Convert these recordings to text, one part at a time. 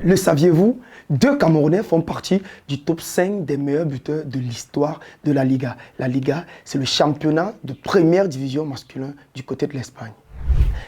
Le saviez-vous? Deux Camerounais font partie du top 5 des meilleurs buteurs de l'histoire de la Liga. La Liga, c'est le championnat de première division masculin du côté de l'Espagne.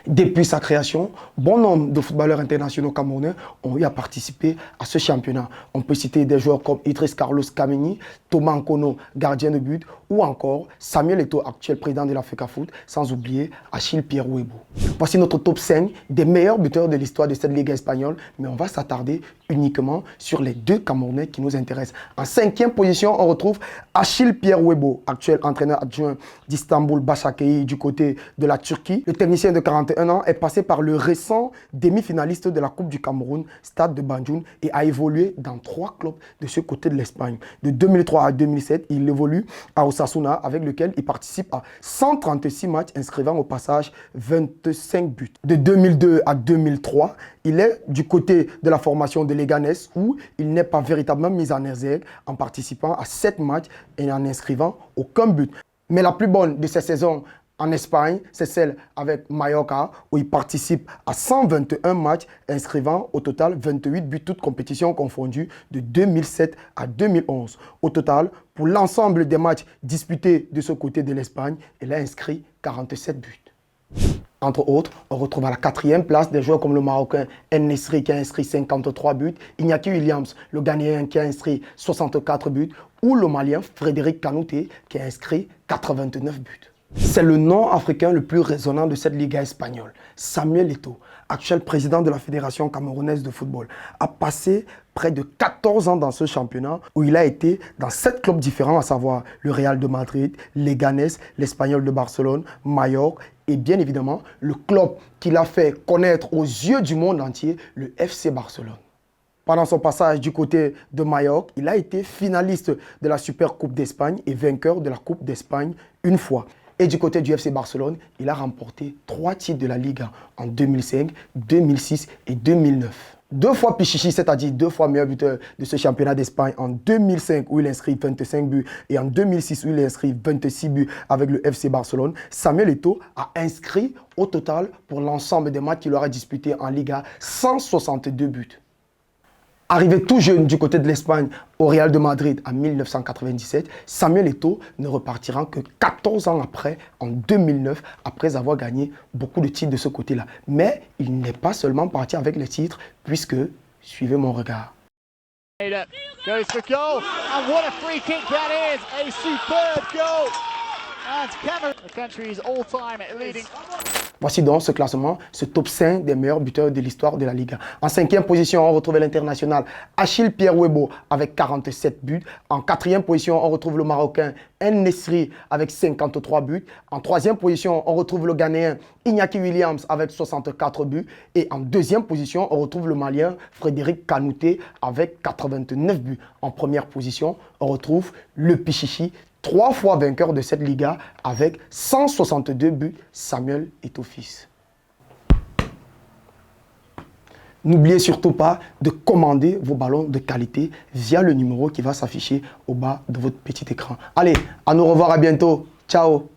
Depuis sa création, bon nombre de footballeurs internationaux camerounais ont eu à participer à ce championnat. On peut citer des joueurs comme Idriss Carlos Kameni, Thomas Nkono, gardien de but, ou encore Samuel Eto'o, actuel président de l'Africa Foot, sans oublier Achille Pierre-Webo. Voici notre top 5 des meilleurs buteurs de l'histoire de cette Ligue espagnole, mais on va s'attarder uniquement sur les deux Camerounais qui nous intéressent. En 5e position, on retrouve Achille Pierre-Webo, actuel entraîneur adjoint d'Istanbul Başakşehir du côté de la Turquie. Le technicien de 41 ans est passé par le récent demi-finaliste de la Coupe du Cameroun, Stade de Banjul, et a évolué dans 3 clubs de ce côté de l'Espagne. De 2003 à 2007, il évolue à Osasuna, avec lequel il participe à 136 matchs, inscrivant au passage 25 buts. De 2002 à 2003, il est du côté de la formation de Leganés, où il n'est pas véritablement mis en exergue en participant à 7 matchs et en inscrivant aucun but. Mais la plus bonne de ces saisons en Espagne, c'est celle avec Mallorca, où il participe à 121 matchs, inscrivant au total 28 buts, toutes compétitions confondues, de 2007 à 2011. Au total, pour l'ensemble des matchs disputés de ce côté de l'Espagne, il a inscrit 47 buts. Entre autres, on retrouve à la 4e place des joueurs comme le Marocain En-Nesyri qui a inscrit 53 buts, Iñaki Williams, le Ghanéen qui a inscrit 64 buts, ou le Malien Frédéric Kanouté qui a inscrit 89 buts. C'est le nom africain le plus résonnant de cette Liga espagnole. Samuel Eto'o, actuel président de la Fédération camerounaise de football, a passé près de 14 ans dans ce championnat où il a été dans 7 clubs différents, à savoir le Real de Madrid, Leganés, l'Espagnol de Barcelone, Mallorca et bien évidemment le club qu'il a fait connaître aux yeux du monde entier, le FC Barcelone. Pendant son passage du côté de Mallorca, il a été finaliste de la Super Coupe d'Espagne et vainqueur de la Coupe d'Espagne une fois. Et du côté du FC Barcelone, il a remporté 3 titres de la Liga en 2005, 2006 et 2009. 2 fois Pichichi, c'est-à-dire 2 fois meilleur buteur de ce championnat d'Espagne en 2005 où il inscrit 25 buts et en 2006 où il inscrit 26 buts avec le FC Barcelone, Samuel Eto'o a inscrit au total pour l'ensemble des matchs qu'il aura disputés en Liga 162 buts. Arrivé tout jeune du côté de l'Espagne au Real de Madrid en 1997, Samuel Eto'o ne repartira que 14 ans après, en 2009, après avoir gagné beaucoup de titres de ce côté-là. Mais il n'est pas seulement parti avec les titres, puisque, suivez mon regard. Goes for goal, and what a free kick that is! A superb goal! And Cameroon, the country's all-time leading. Voici donc ce classement, ce top 5 des meilleurs buteurs de l'histoire de la Liga. En 5e position, on retrouve l'international Achille Pierre-Webo avec 47 buts. En 4e position, on retrouve le Marocain En-Nesyri avec 53 buts. En 3e position, on retrouve le Ghanéen Iñaki Williams avec 64 buts. Et en 2e position, on retrouve le Malien Frédéric Kanouté avec 89 buts. En 1re position, on retrouve le Pichichi, 3 fois vainqueur de cette Liga avec 162 buts, Samuel Eto'o fils. N'oubliez surtout pas de commander vos ballons de qualité via le numéro qui va s'afficher au bas de votre petit écran. Allez, à nous revoir, à bientôt. Ciao.